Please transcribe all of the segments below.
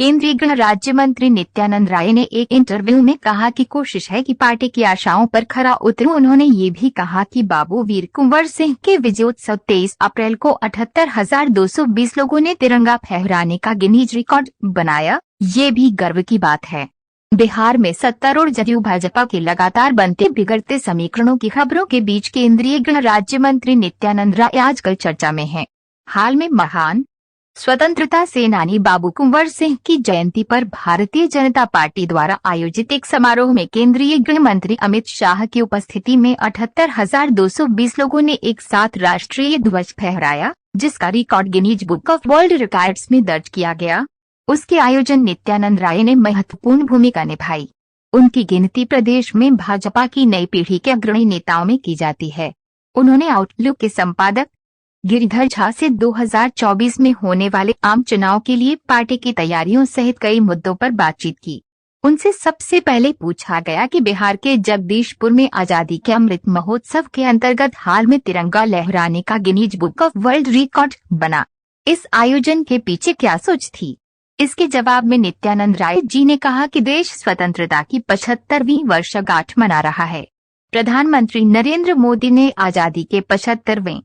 केंद्रीय गृह राज्य मंत्री नित्यानंद राय ने एक इंटरव्यू में कहा कि कोशिश है कि पार्टी की आशाओं पर खरा उतरूं। उन्होंने ये भी कहा कि बाबू वीर कुंवर सिंह के विजयोत्सव 23 अप्रैल को 78,220 लोगों ने तिरंगा फहराने का गिनीज रिकॉर्ड बनाया। ये भी गर्व की बात है। बिहार में सत्तारूढ़ जदयू भाजपा के लगातार बनते बिगड़ते समीकरणों की खबरों के बीच केंद्रीय गृह राज्य मंत्री नित्यानंद राय आजकल चर्चा में हैं। हाल में महान स्वतंत्रता सेनानी बाबू कुंवर सिंह की जयंती पर भारतीय जनता पार्टी द्वारा आयोजित एक समारोह में केंद्रीय गृह मंत्री अमित शाह की उपस्थिति में 78,220 लोगों ने एक साथ राष्ट्रीय ध्वज फहराया, जिसका record Guinness book of world records में दर्ज किया गया। उसके आयोजन नित्यानंद राय ने महत्वपूर्ण भूमिका निभाई। उनकी गिनती प्रदेश में भाजपा की नई पीढ़ी के अग्रणी नेताओं में की जाती है। उन्होंने आउटलुक के संपादक गिरिधर झा से 2024 में होने वाले आम चुनाव के लिए पार्टी की तैयारियों सहित कई मुद्दों पर बातचीत की। उनसे सबसे पहले पूछा गया कि बिहार के जगदीशपुर में आजादी के अमृत महोत्सव के अंतर्गत हाल में तिरंगा लहराने का Guinness book of world record बना। इस आयोजन के पीछे क्या सोच थी? इसके जवाब में नित्यानंद राय जी ने कहा कि देश स्वतंत्रता की 75वीं वर्षगांठ मना रहा है। प्रधानमंत्री नरेंद्र मोदी ने आजादी के 75वें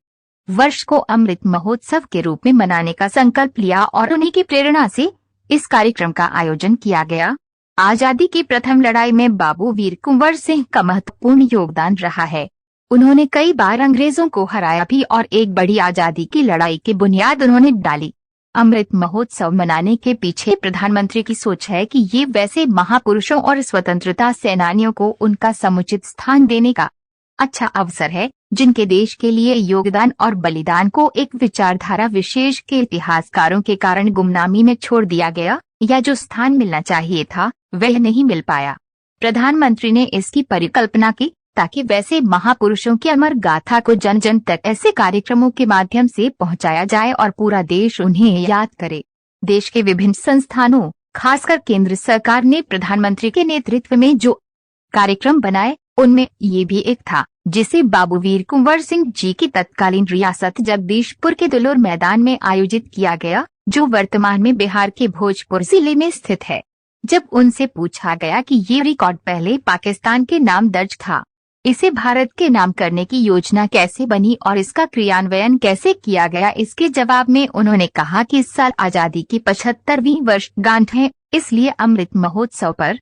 वर्ष को अमृत महोत्सव के रूप में मनाने का संकल्प लिया और उन्हीं की प्रेरणा से इस कार्यक्रम का आयोजन किया गया। आजादी की प्रथम लड़ाई में बाबू वीर कुंवर सिंह का महत्वपूर्ण योगदान रहा है। उन्होंने कई बार अंग्रेजों को हराया भी और एक बड़ी आजादी की लड़ाई की बुनियाद उन्होंने डाली। अमृत महोत्सव मनाने के पीछे प्रधानमंत्री की सोच है कि ये वैसे महापुरुषों और स्वतंत्रता सेनानियों को उनका समुचित स्थान देने का अच्छा अवसर है, जिनके देश के लिए योगदान और बलिदान को एक विचारधारा विशेष के इतिहासकारों के कारण गुमनामी में छोड़ दिया गया या जो स्थान मिलना चाहिए था वह नहीं मिल पाया। प्रधानमंत्री ने इसकी परिकल्पना की ताकि वैसे महापुरुषों की अमर गाथा को जन जन तक ऐसे कार्यक्रमों के माध्यम से पहुंचाया जाए और पूरा देश उन्हें याद करे। देश के विभिन्न संस्थानों, खासकर केंद्र सरकार ने प्रधानमंत्री के नेतृत्व में जो कार्यक्रम बनाए उनमें ये भी एक था, जिसे बाबू वीर कुंवर सिंह जी की तत्कालीन रियासत जगदीशपुर के दुलोर मैदान में आयोजित किया गया, जो वर्तमान में बिहार के भोजपुर जिले में स्थित है। जब उनसे पूछा गया कि ये रिकॉर्ड पहले पाकिस्तान के नाम दर्ज था, इसे भारत के नाम करने की योजना कैसे बनी और इसका क्रियान्वयन कैसे किया गया, इसके जवाब में उन्होंने कहा कि इस साल आजादी की 75वीं वर्षगांठ है, इसलिए अमृत महोत्सव पर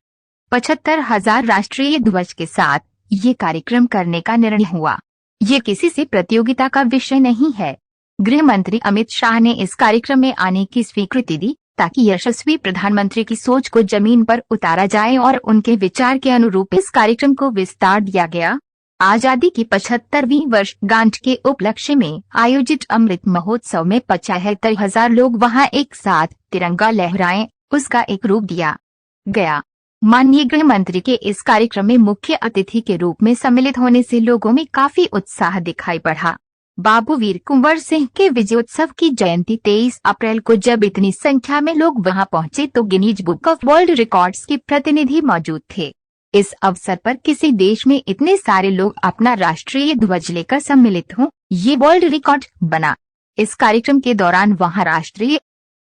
75,000 राष्ट्रीय ध्वज के साथ ये कार्यक्रम करने का निर्णय हुआ। ये किसी से प्रतियोगिता का विषय नहीं है। गृह मंत्री अमित शाह ने इस कार्यक्रम में आने की स्वीकृति दी ताकि यशस्वी प्रधानमंत्री की सोच को जमीन पर उतारा जाए और उनके विचार के अनुरूप इस कार्यक्रम को विस्तार दिया गया। आजादी की 75वीं वर्षगांठ के उपलक्ष्य में आयोजित अमृत महोत्सव में 75,000 लोग वहां एक साथ तिरंगा लहराएं, उसका एक रूप दिया गया। माननीय गृह मंत्री के इस कार्यक्रम में मुख्य अतिथि के रूप में सम्मिलित होने से लोगों में काफी उत्साह दिखाई पड़ा। बाबू वीर कुंवर सिंह के विजयोत्सव की जयंती 23 अप्रैल को जब इतनी संख्या में लोग वहां पहुंचे तो Guinness book of world records के प्रतिनिधि मौजूद थे। इस अवसर पर किसी देश में इतने सारे लोग अपना राष्ट्रीय ध्वज लेकर सम्मिलित हों, ये वर्ल्ड रिकॉर्ड बना। इस कार्यक्रम के दौरान वहां राष्ट्रीय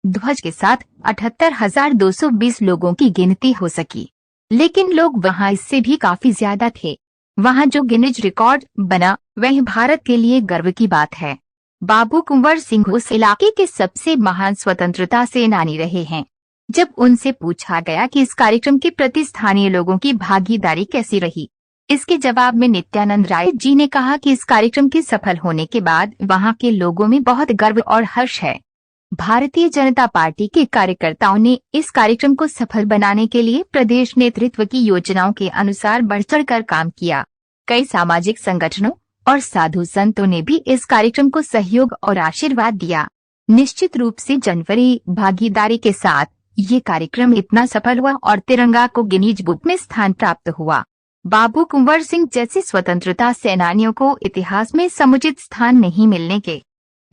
ध्वज के साथ 78,220 लोगों की गिनती हो सकी, लेकिन लोग वहां इससे भी काफी ज्यादा थे। वहां जो गिनीज रिकॉर्ड बना वह भारत के लिए गर्व की बात है। बाबू कुंवर सिंह उस इलाके के सबसे महान स्वतंत्रता सेनानी रहे हैं। जब उनसे पूछा गया कि इस कार्यक्रम के प्रति स्थानीय लोगों की भागीदारी कैसी रही, इसके जवाब में नित्यानंद राय जी ने कहा कि इस कार्यक्रम के सफल होने के बाद वहां के लोगों में बहुत गर्व और हर्ष है। भारतीय जनता पार्टी के कार्यकर्ताओं ने इस कार्यक्रम को सफल बनाने के लिए प्रदेश नेतृत्व की योजनाओं के अनुसार बढ़-चढ़ कर काम किया। कई सामाजिक संगठनों और साधु संतों ने भी इस कार्यक्रम को सहयोग और आशीर्वाद दिया। निश्चित रूप से जनवरी भागीदारी के साथ ये कार्यक्रम इतना सफल हुआ और तिरंगा को गिनीज बुक में स्थान प्राप्त हुआ। बाबू कुंवर सिंह जैसे स्वतंत्रता सेनानियों को इतिहास में समुचित स्थान नहीं मिलने के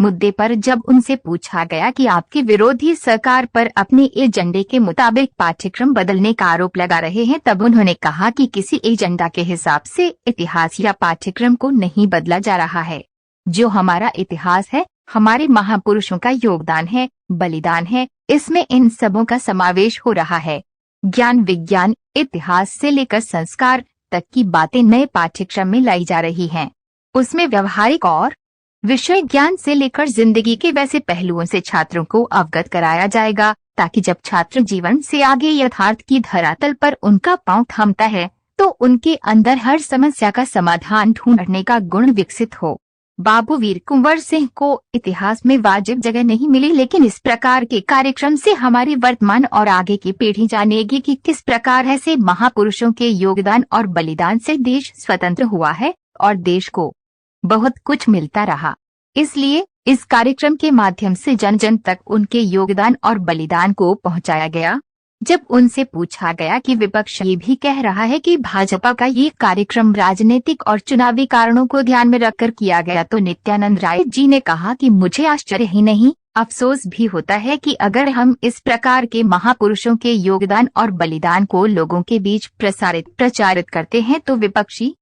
मुद्दे पर जब उनसे पूछा गया कि आपके विरोधी सरकार पर अपने एजेंडे के मुताबिक पाठ्यक्रम बदलने का आरोप लगा रहे हैं, तब उन्होंने कहा कि किसी एजेंडा के हिसाब से इतिहास या पाठ्यक्रम को नहीं बदला जा रहा है। जो हमारा इतिहास है हमारे महापुरुषों का योगदान है, बलिदान है, इसमें इन सबों का समावेश हो रहा है। ज्ञान विज्ञान इतिहास से लेकर संस्कार तक की बातें नए पाठ्यक्रम में लाई जा रही हैं। उसमें व्यवहारिक और विषय ज्ञान से लेकर जिंदगी के वैसे पहलुओं से छात्रों को अवगत कराया जाएगा, ताकि जब छात्र जीवन से आगे यथार्थ की धरातल पर उनका पांव थमता है तो उनके अंदर हर समस्या का समाधान ढूंढने का गुण विकसित हो। बाबू वीर कुंवर सिंह को इतिहास में वाजिब जगह नहीं मिली, लेकिन इस प्रकार के कार्यक्रम से हमारी वर्तमान और आगे की पीढ़ी जानेगी कि किस प्रकार ऐसे महापुरुषों के योगदान और बलिदान से देश स्वतंत्र हुआ है और देश को बहुत कुछ मिलता रहा। इसलिए इस कार्यक्रम के माध्यम से जन जन तक उनके योगदान और बलिदान को पहुंचाया गया। जब उनसे पूछा गया कि विपक्ष ये भी कह रहा है कि भाजपा का ये कार्यक्रम राजनीतिक और चुनावी कारणों को ध्यान में रखकर किया गया, तो नित्यानंद राय जी ने कहा कि मुझे आश्चर्य ही नहीं, अफसोस भी होता है कि अगर हम इस प्रकार के महापुरुषों के योगदान और बलिदान को लोगों के बीच प्रचारित करते हैं तो विपक्षी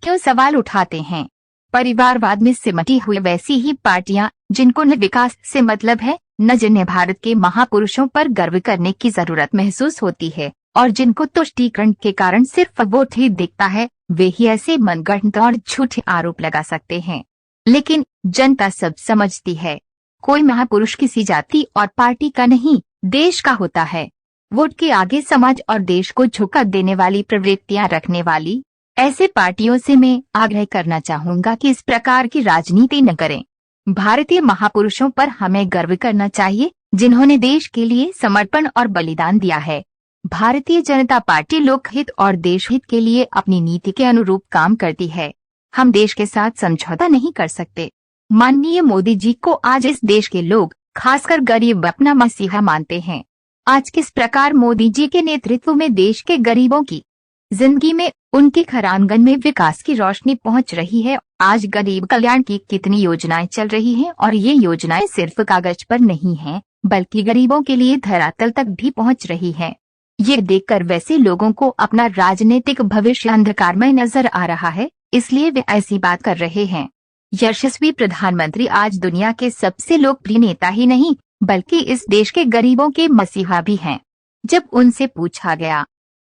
क्यों सवाल उठाते हैं। परिवारवाद में सिमटी हुई वैसी ही पार्टियां जिनको न विकास से मतलब है, न जिन्हें भारत के महापुरुषों पर गर्व करने की जरूरत महसूस होती है और जिनको तुष्टीकरण के कारण सिर्फ वोट ही दिखता है, वे ही ऐसे मनगढ़ंत और झूठे आरोप लगा सकते हैं। लेकिन जनता सब समझती है, कोई महापुरुष किसी जाति और पार्टी का नहीं, देश का होता है। वोट के आगे समाज और देश को झुका देने वाली प्रवृत्तियां रखने वाली ऐसे पार्टियों से मैं आग्रह करना चाहूंगा कि इस प्रकार की राजनीति न करें। भारतीय महापुरुषों पर हमें गर्व करना चाहिए, जिन्होंने देश के लिए समर्पण और बलिदान दिया है। भारतीय जनता पार्टी लोकहित और देशहित के लिए अपनी नीति के अनुरूप काम करती है। हम देश के साथ समझौता नहीं कर सकते। माननीय मोदी जी को आज इस देश के लोग, खासकर गरीब, अपना मसीहा मानते हैं। आज किस प्रकार मोदी जी के नेतृत्व में देश के गरीबों की जिंदगी में, उनके घरांगन में विकास की रोशनी पहुंच रही है। आज गरीब कल्याण की कितनी योजनाएं चल रही हैं और ये योजनाएं सिर्फ कागज पर नहीं हैं, बल्कि गरीबों के लिए धरातल तक भी पहुंच रही हैं। ये देखकर वैसे लोगों को अपना राजनीतिक भविष्य अंधकारमय नजर आ रहा है, इसलिए वे ऐसी बात कर रहे हैं। यशस्वी प्रधानमंत्री आज दुनिया के सबसे लोकप्रिय नेता ही नहीं, बल्कि इस देश के गरीबों के मसीहा भी हैं। जब उनसे पूछा गया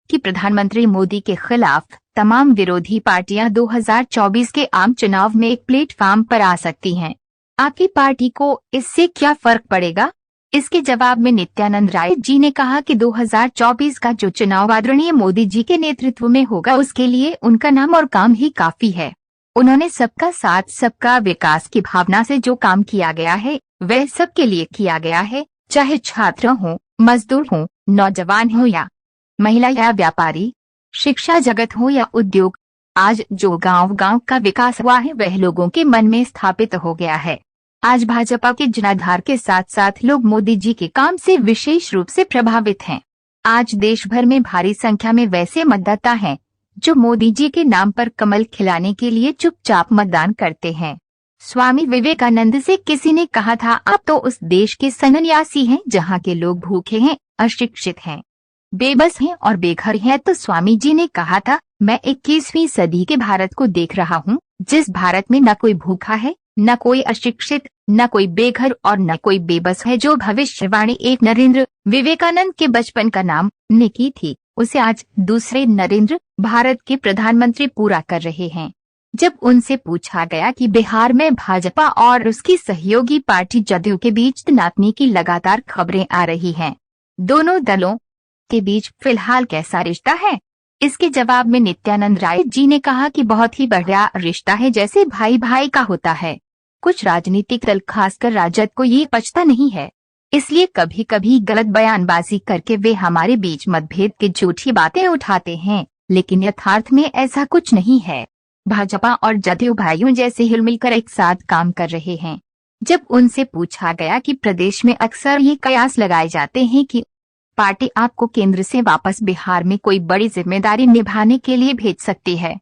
कि प्रधानमंत्री मोदी के खिलाफ तमाम विरोधी पार्टियां 2024 के आम चुनाव में एक प्लेटफॉर्म पर आ सकती हैं, आपकी पार्टी को इससे क्या फर्क पड़ेगा? इसके जवाब में नित्यानंद राय जी ने कहा कि 2024 का जो चुनाव आदरणीय मोदी जी के नेतृत्व में होगा, उसके लिए उनका नाम और काम ही काफी है। उन्होंने सबका साथ सबका विकास की भावना से जो काम किया गया है वह सबके लिए किया गया है, चाहे छात्र हो, मजदूर हो, नौजवान हो या महिला या व्यापारी, शिक्षा जगत हो या उद्योग। आज जो गांव गांव का विकास हुआ है वह लोगों के मन में स्थापित हो गया है। आज भाजपा के जनाधार के साथ साथ लोग मोदी जी के काम से विशेष रूप से प्रभावित हैं। आज देश भर में भारी संख्या में वैसे मतदाता हैं जो मोदी जी के नाम पर कमल खिलाने के लिए चुपचाप मतदान करते हैं। स्वामी विवेकानंद से किसी ने कहा था, आप तो उस देश के सन्यासी हैं जहाँ के लोग भूखे हैं, अशिक्षित हैं, बेबस हैं और बेघर हैं। तो स्वामी जी ने कहा था, मैं 21वीं सदी के भारत को देख रहा हूँ, जिस भारत में न कोई भूखा है, न कोई अशिक्षित, न कोई बेघर और न कोई बेबस है। जो भविष्यवाणी एक नरेंद्र विवेकानंद के बचपन का नाम ने की थी, उसे आज दूसरे नरेंद्र भारत के प्रधानमंत्री पूरा कर रहे हैं। जब उनसे पूछा गया कि बिहार में भाजपा और उसकी सहयोगी पार्टी जदयू के बीच तनातनी की लगातार खबरें आ रही हैं, दोनों दलों के बीच फिलहाल कैसा रिश्ता है, इसके जवाब में नित्यानंद राय जी ने कहा कि बहुत ही बढ़िया रिश्ता है, जैसे भाई भाई का होता है। कुछ राजनीतिक दल, खासकर राजद को ये पचता नहीं है, इसलिए कभी कभी गलत बयानबाजी करके वे हमारे बीच मतभेद की झूठी बातें उठाते हैं, लेकिन यथार्थ में ऐसा कुछ नहीं है। भाजपा और जदयू भाइयों जैसे हिल मिलकर एक साथ काम कर रहे हैं। जब उनसे पूछा गया कि प्रदेश में अक्सर ये कयास लगाए जाते हैं कि पार्टी आपको केंद्र से वापस बिहार में कोई बड़ी जिम्मेदारी निभाने के लिए भेज सकती है,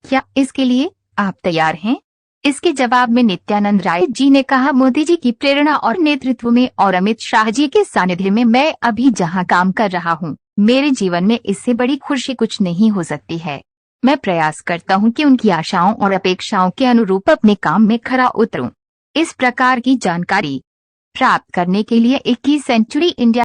क्या इसके लिए आप तैयार हैं? इसके जवाब में नित्यानंद राय जी ने कहा, मोदी जी की प्रेरणा और नेतृत्व में और अमित शाह जी के सानिध्य में मैं अभी जहां काम कर रहा हूं, मेरे जीवन में इससे बड़ी खुशी कुछ नहीं हो सकती है। मैं प्रयास करता हूं कि उनकी आशाओं और अपेक्षाओं के अनुरूप अपने काम में खरा उतरूं। इस प्रकार की जानकारी प्राप्त करने के लिए 21 सेंचुरी इंडिया